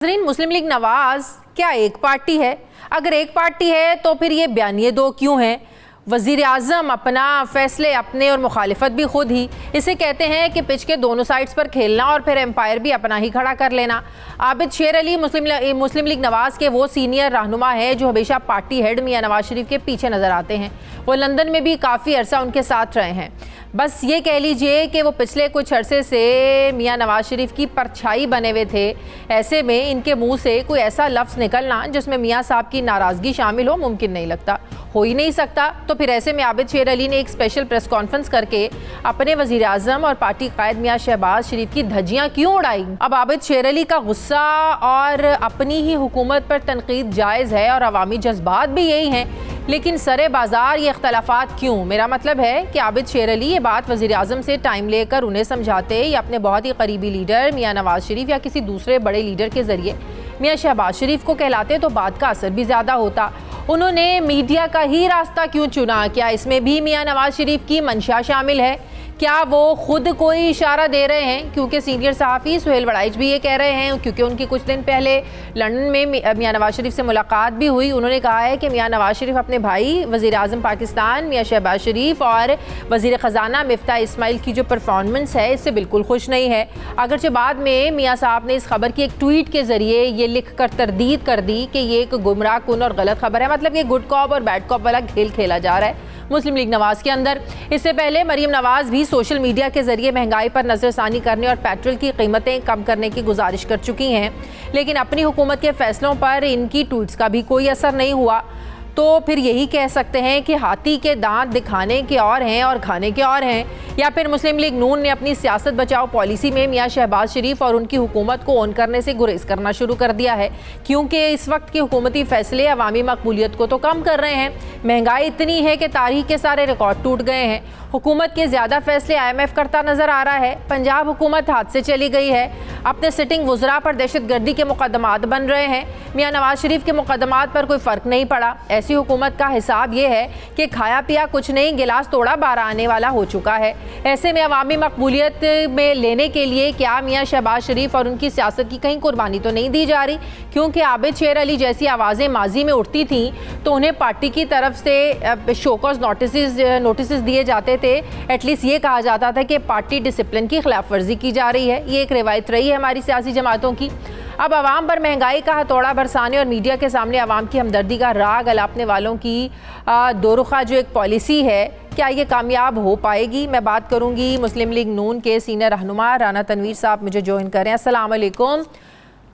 नाज़रीन, मुस्लिम लीग नवाज क्या एक पार्टी है? अगर एक पार्टी है तो फिर ये बयानिए दो क्यों हैं? वज़ीर आज़म अपना फैसले अपने और मुखालिफत भी खुद ही, इसे कहते हैं कि पिच के दोनों साइड्स पर खेलना और फिर एम्पायर भी अपना ही खड़ा कर लेना। आबिद शेर अली मुस्लिम लीग नवाज के वो सीनियर रहनुमा है जो हमेशा पार्टी हेड मियाँ नवाज शरीफ के पीछे नज़र आते हैं। वो लंदन में भी काफ़ी अरसा उनके साथ रहे हैं। बस ये कह लीजिए कि वो पिछले कुछ अरसे से मियाँ नवाज शरीफ की परछाई बने हुए थे। ऐसे में इनके मुंह से कोई ऐसा लफ्ज़ निकलना जिसमें मियाँ साहब की नाराज़गी शामिल हो मुमकिन नहीं लगता, हो ही नहीं सकता। तो फिर ऐसे में आबिद शेर अली ने एक स्पेशल प्रेस कॉन्फ्रेंस करके अपने वज़ीर आज़म और पार्टी कायद मियाँ शहबाज शरीफ की धज्जियाँ क्यों उड़ाई? अब आबिद शेर अली का गुस्सा और अपनी ही हुकूमत पर तनकीद जायज़ है और अवामी जज्बात भी यही हैं, लेकिन सरे बाजार ये इख्तलाफात क्यों? मेरा मतलब है कि आबिद शेर अली ये बात वज़ीर आज़म से टाइम लेकर उन्हें समझाते या अपने बहुत ही करीबी लीडर मियाँ नवाज शरीफ या किसी दूसरे बड़े लीडर के ज़रिए मियाँ शहबाज शरीफ को कहलाते तो बात का असर भी ज़्यादा होता। उन्होंने मीडिया का ही रास्ता क्यों चुना? क्या इसमें भी मियाँ नवाज शरीफ की मंशा शामिल है? क्या वो खुद कोई इशारा दे रहे हैं? क्योंकि सीनियर सहाफ़ी सुहेल वड़ाइच भी ये कह रहे हैं, क्योंकि उनकी कुछ दिन पहले लंदन में मियाँ नवाज शरीफ से मुलाकात भी हुई। उन्होंने कहा है कि मियाँ नवाज शरीफ अपने भाई वज़ीर आज़म पाकिस्तान मियाँ शहबाज शरीफ और वज़ीर ख़जाना मिफ्ता इस्माइल की जो परफॉर्मेंस है इससे बिल्कुल खुश नहीं है। अगरचे बाद में मियाँ साहब ने इस खबर की एक ट्वीट के ज़रिए ये लिख कर तरदीद कर दी कि ये एक गुमराह कुन और गलत खबर है, मतलब ये गुड कॉप और बैड कॉप वाला खेल खेला जा रहा है मुस्लिम लीग नवाज के अंदर। इससे पहले मरीम नवाज भी सोशल मीडिया के जरिए महंगाई पर नजरसानी करने और पेट्रोल की कीमतें कम करने की गुजारिश कर चुकी हैं, लेकिन अपनी हुकूमत के फैसलों पर इनकी ट्वीट्स का भी कोई असर नहीं हुआ। तो फिर यही कह सकते हैं कि हाथी के दांत दिखाने के और हैं और खाने के और हैं, या फिर मुस्लिम लीग नून ने अपनी सियासत बचाओ पॉलिसी में मियाँ शहबाज शरीफ और उनकी हुकूमत को ऑन करने से गुरेज करना शुरू कर दिया है, क्योंकि इस वक्त के हुकूमती फैसले अवामी मकबूलियत को तो कम कर रहे हैं। महंगाई इतनी है कि तारीख के सारे रिकॉर्ड टूट गए हैं। हुकूमत के ज़्यादा फैसले IMF करता नज़र आ रहा है। पंजाब हुकूमत हाथ से चली गई है। अपने सिटिंग वज़रा पर दहशतगर्दी के मुकदमात बन रहे हैं। मियाँ नवाज शरीफ के मुकदमात पर कोई फ़र्क नहीं पड़ा। ऐसी हुकूमत का हिसाब ये है कि खाया पिया कुछ नहीं, गिलास तोड़ा बारह आने वाला हो चुका है। ऐसे में अवामी मकबूलियत में लेने के लिए क्या मियाँ शहबाज शरीफ और उनकी सियासत की कहीं कुर्बानी तो नहीं दी जा रही? क्योंकि आबिद शेर अली जैसी आवाज़ें माजी में उठती थीं तो उन्हें पार्टी की तरफ से शोकॉज नोटिस दिए जाते थे। एटलीस्ट ये कहा जाता था कि पार्टी डिसिप्लिन की खिलाफ वर्जी की जा रही है। ये एक रिवायत रही है हमारी सियासी जमातों की। अब आवाम पर महंगाई का हथौड़ा बरसाने और मीडिया के सामने आवाम की हमदर्दी का राग अलापने वालों की दोरुखा जो एक पॉलिसी है, क्या ये कामयाब हो पाएगी? मैं बात करूंगी मुस्लिम लीग नून के सीनियर रहनुमा राना तनवीर साहब मुझे ज्वाइन करें। अस्सलाम वालेकुम,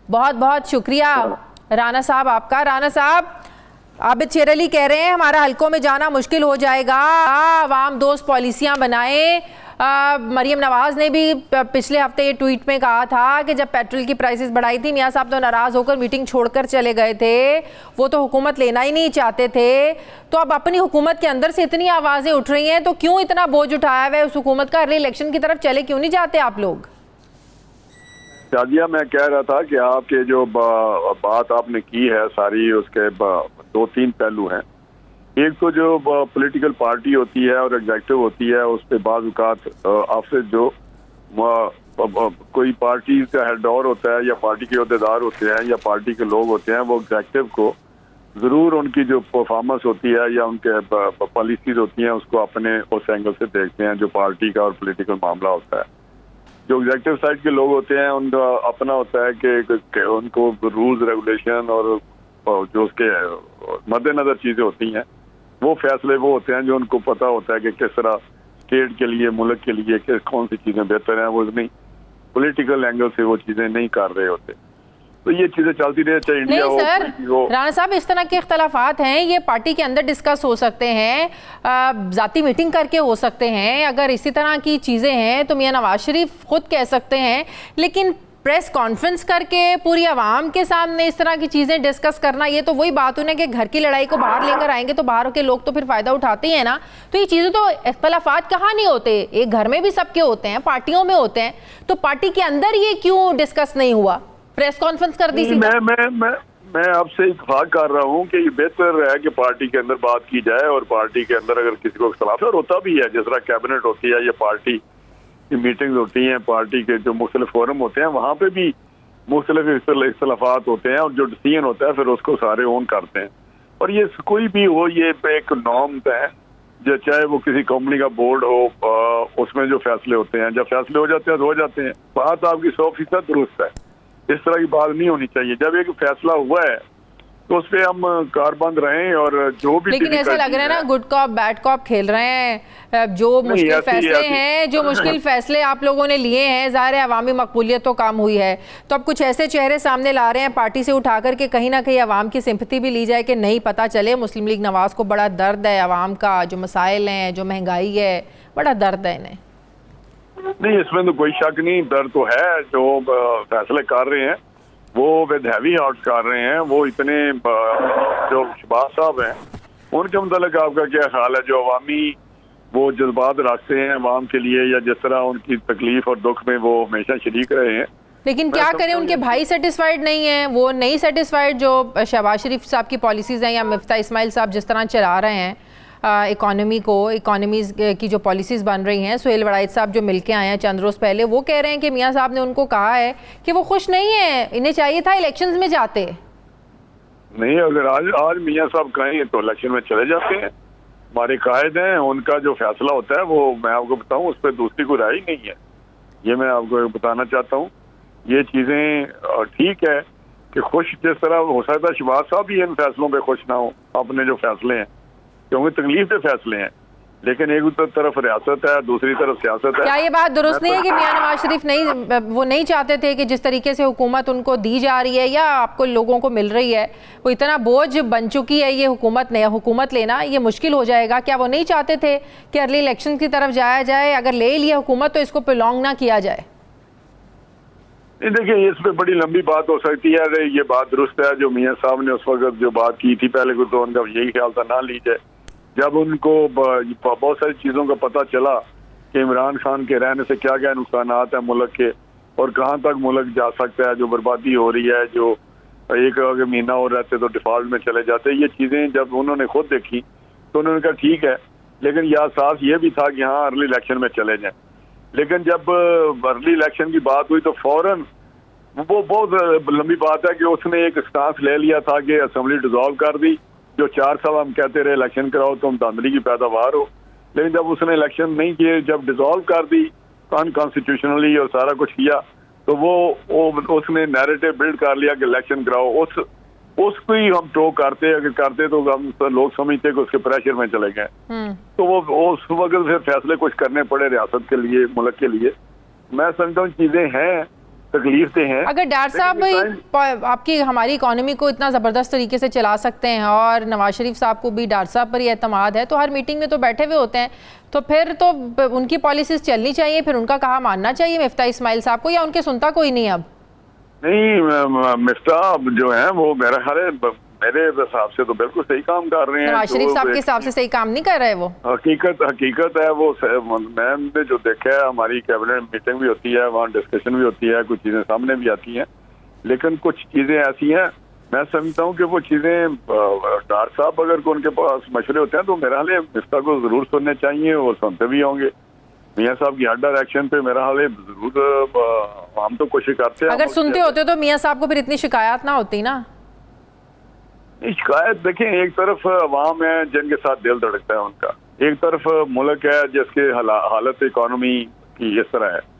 बहुत बहुत शुक्रिया राना साहब आपका। राना साहब, आबिद शेर अली कह रहे हैं हमारा हलकों में जाना मुश्किल हो जाएगा, आवाम दोस्त पॉलिसियां बनाएं। मरीम नवाज ने भी पिछले हफ्ते ये ट्वीट में कहा था कि जब पेट्रोल की प्राइसेस बढ़ाई थी मियाँ साहब तो नाराज़ होकर मीटिंग छोड़कर चले गए थे, वो तो हुकूमत लेना ही नहीं चाहते थे। तो अब अपनी हुकूमत के अंदर से इतनी आवाज़ें उठ रही हैं तो क्यों इतना बोझ उठाया हुआ है उस हुकूमत का? अर्ली इलेक्शन की तरफ चले क्यों नहीं जाते आप लोग? शादिया, मैं कह रहा था कि आपके जो बात आपने की है सारी, उसके दो तीन पहलू हैं। एक तो जो पॉलिटिकल पार्टी होती है और एग्जेक्टिव होती है, उस पर बाज़ औक़ात आपसे जो कोई पार्टी का हेड और होता है या पार्टी के अहदेदार होते हैं या पार्टी के लोग होते हैं, वो एग्जेक्टिव को ज़रूर उनकी जो परफॉर्मेंस होती है या उनके पॉलिसीज होती हैं उसको अपने उस एंगल से देखते हैं जो पार्टी का और पॉलिटिकल मामला होता है। जो एग्जेक्टिव साइड के लोग होते हैं उनका अपना होता है कि उनको रूल्स रेगुलेशन और जो उसके मद्देनजर चीज़ें होती हैं, वो फैसले वो होते हैं जो उनको पता होता है कि किस तरह स्टेट के लिए, मुल्क के लिए किस कौन सी चीज़ें बेहतर हैं। वो नहीं पॉलिटिकल एंगल से वो चीज़ें नहीं कर रहे होते। तो ये चीज़ें चलती रहे, चाहे इंडिया हो। सर राणा साहब, इस तरह के इख्तलाफात हैं, ये पार्टी के अंदर डिस्कस हो सकते हैं, ज़ाती मीटिंग करके हो सकते हैं। अगर इसी तरह की चीज़ें हैं तो मियाँ नवाज शरीफ खुद कह सकते हैं, लेकिन प्रेस कॉन्फ्रेंस करके पूरी आवाम के सामने इस तरह की चीज़ें डिस्कस करना, ये तो वही बात हुई ना कि घर की लड़ाई को बाहर लेकर आएंगे तो बाहर के लोग तो फिर फ़ायदा उठाते ही हैं ना। तो ये चीज़ें तो इख्तलाफात कहाँ नहीं होते, एक घर में भी सबके होते हैं, पार्टियों में होते हैं, तो पार्टी के अंदर ये क्यों डिस्कस नहीं हुआ? प्रेस कॉन्फ्रेंस कर दी। मैं आपसे इत्तेफाक कर रहा हूँ कि ये बेहतर है कि पार्टी के अंदर बात की जाए, और पार्टी के अंदर अगर किसी को इख्तलाफ है, और होता भी है, जिस तरह कैबिनेट होती है या पार्टी की मीटिंग्स होती हैं, पार्टी के जो मुख्तलिफ फोरम होते हैं, वहाँ पे भी मुख्तलिफ इख्तलाफात होते हैं और जो डिसीजन होता है फिर उसको सारे ओन करते हैं। और ये कोई भी हो, ये एक नॉर्म है, जो चाहे वो किसी कंपनी का बोर्ड हो, उसमें जो फैसले होते हैं, जब फैसले हो जाते हैं तो हो जाते हैं। बात आपकी 100% दुरुस्त है, इस तरह की बात नहीं होनी चाहिए। जब एक फैसला हुआ है तो उस पर हम कारबंद रहें और जो भी। लेकिन ऐसा लग रहा है ना गुड कॉप बैड कॉप खेल रहे हैं। जो मुश्किल फैसले हैं, जो मुश्किल फैसले आप लोगों ने लिए हैं, ज़ाहिर है अवामी मकबूलियत तो कम हुई है, तो अब कुछ ऐसे चेहरे सामने ला रहे हैं पार्टी से उठा कर के कहीं ना कहीं अवाम की सिंपैथी भी ली जाए कि नहीं, पता चले मुस्लिम लीग नवाज को बड़ा दर्द है अवाम का, जो मसाइल हैं, जो महंगाई है, बड़ा दर्द है इन्हें। नहीं, इसमें तो कोई शक नहीं, दर्द तो है। जो फैसले कर रहे हैं वो विद हैवी हार्ट कर रहे हैं। वो इतने जो शहबाज साहब हैं उनके मुतालिक आपका क्या ख्याल है? जो अवामी वो जज्बात रखते हैं अवाम के लिए, या जिस तरह उनकी तकलीफ और दुख में वो हमेशा शरीक रहे हैं, लेकिन क्या करें, उनके भाई सेटिस्फाइड नहीं है, वो नहीं सेटिस्फाइड जो शहबाज शरीफ साहब की पॉलिसीज़ हैं या मिफ्ता इस्माइल साहब जिस तरह चला रहे हैं इकोनॉमी को, इकोनॉमीज़ की जो पॉलिसीज़ बन रही हैं। सुहेल वड़ाइच साहब जो मिलके आए हैं चंद रोज़ पहले, वो कह रहे हैं कि मियाँ साहब ने उनको कहा है कि वो खुश नहीं है, इन्हें चाहिए था इलेक्शंस में जाते। नहीं, अगर आज मियाँ साहब कहें तो इलेक्शन में चले जाते हैं। हमारे कायद हैं, उनका जो फैसला होता है वो मैं आपको बताऊं, उस पर दूसरी कोई राय ही नहीं है। ये मैं आपको बताना चाहता हूँ। ये चीज़ें ठीक है कि खुश जिस तरह हो सकता है शहबाज साहब भी इन फैसलों पे खुश ना हो, अपने जो फैसले हैं, क्योंकि तकलीफ के फैसले हैं, लेकिन एक तरफ रियासत है, दूसरी तरफ सियासत है। क्या ये बात दुरुस्त नहीं है कि मियां नवाज शरीफ नहीं चाहते थे कि जिस तरीके से हुकूमत उनको दी जा रही है या आपको लोगों को मिल रही है, वो इतना बोझ बन चुकी है ये हुकूमत लेना, ये मुश्किल हो जाएगा? क्या वो नहीं चाहते थे कि अर्ली इलेक्शन की तरफ जाया जाए, अगर ले लिया हुकूमत तो इसको प्रोलॉन्ग ना किया जाए? नहीं, देखिए इस पे बड़ी लंबी बात हो सकती है। ये बात दुरुस्त है जो मियाँ साहब ने उस वक्त जो बात की थी, पहले को तो उनका यही ख्याल था ना ली जाए। जब उनको बहुत सारी चीज़ों का पता चला कि इमरान खान के रहने से क्या क्या नुकसान हैं मुल्क के और कहाँ तक मुल्क जा सकता है, जो बर्बादी हो रही है, जो एक अगर महीना और रहते तो डिफॉल्ट में चले जाते, ये चीज़ें जब उन्होंने खुद देखी तो उन्होंने कहा ठीक है, लेकिन यह साफ ये भी था कि हाँ अर्ली इलेक्शन में चले जाएं। लेकिन जब अर्ली इलेक्शन की बात हुई तो फौरन वो बहुत लंबी बात है कि उसने एक स्टांस ले लिया था कि असेंबली डिसॉल्व कर दी। जो 4 साल हम कहते रहे इलेक्शन कराओ तो हम धांधली की पैदावार हो, लेकिन जब उसने इलेक्शन नहीं किए, जब डिसॉल्व कर दी अनकॉन्स्टिट्यूशनली और सारा कुछ किया, तो वो उसने नैरेटिव बिल्ड कर लिया कि इलेक्शन कराओ। उसको ही हम टो करते अगर करते तो हम लोग समझते कि उसके प्रेशर में चले गए, तो वो उस वक्त फिर फैसले कुछ करने पड़े रियासत के लिए, मुल्क के लिए। मैं समझता हूँ चीजें हैं, तकलीफें हैं। अगर डॉक्टर साहब आपकी हमारी इकोनॉमी को इतना ज़बरदस्त तरीके से चला सकते हैं और नवाज शरीफ साहब को भी डॉक्टर साहब पर ही एतमाद है, तो हर मीटिंग में तो बैठे हुए होते हैं, तो फिर तो उनकी पॉलिसीज चलनी चाहिए, फिर उनका कहा मानना चाहिए मिफ्ता इस्माइल साहब को, या उनके सुनता कोई नहीं? अब नहीं, मिफ्ता जो है वो मेरे हिसाब से तो बिल्कुल सही काम कर रहे हैं। नवाज शरीफ साहब के हिसाब से सही काम नहीं कर रहे वो। हकीकत है वो। मैंने जो देखा है, हमारी कैबिनेट मीटिंग भी होती है, वहाँ डिस्कशन भी होती है, कुछ चीजें सामने भी आती हैं, लेकिन कुछ चीजें ऐसी हैं मैं समझता हूँ कि वो चीजें डॉक्टर साहब अगर उनके पास मशवरे होते हैं तो मेरा हाल मिफ्ता को जरूर सुनने चाहिए और सुनते भी होंगे। मियाँ साहब की हर डायरेक्शन पे मेरा हाल जरूर हम तो कोशिश करते हैं। अगर सुनते होते तो मियाँ साहब को फिर इतनी शिकायत ना होती ना। शिकायत देखें, एक तरफ अवाम है जिनके साथ दिल धड़कता है उनका, एक तरफ मुल्क है जिसके हालत इकोनॉमी की इस तरह है।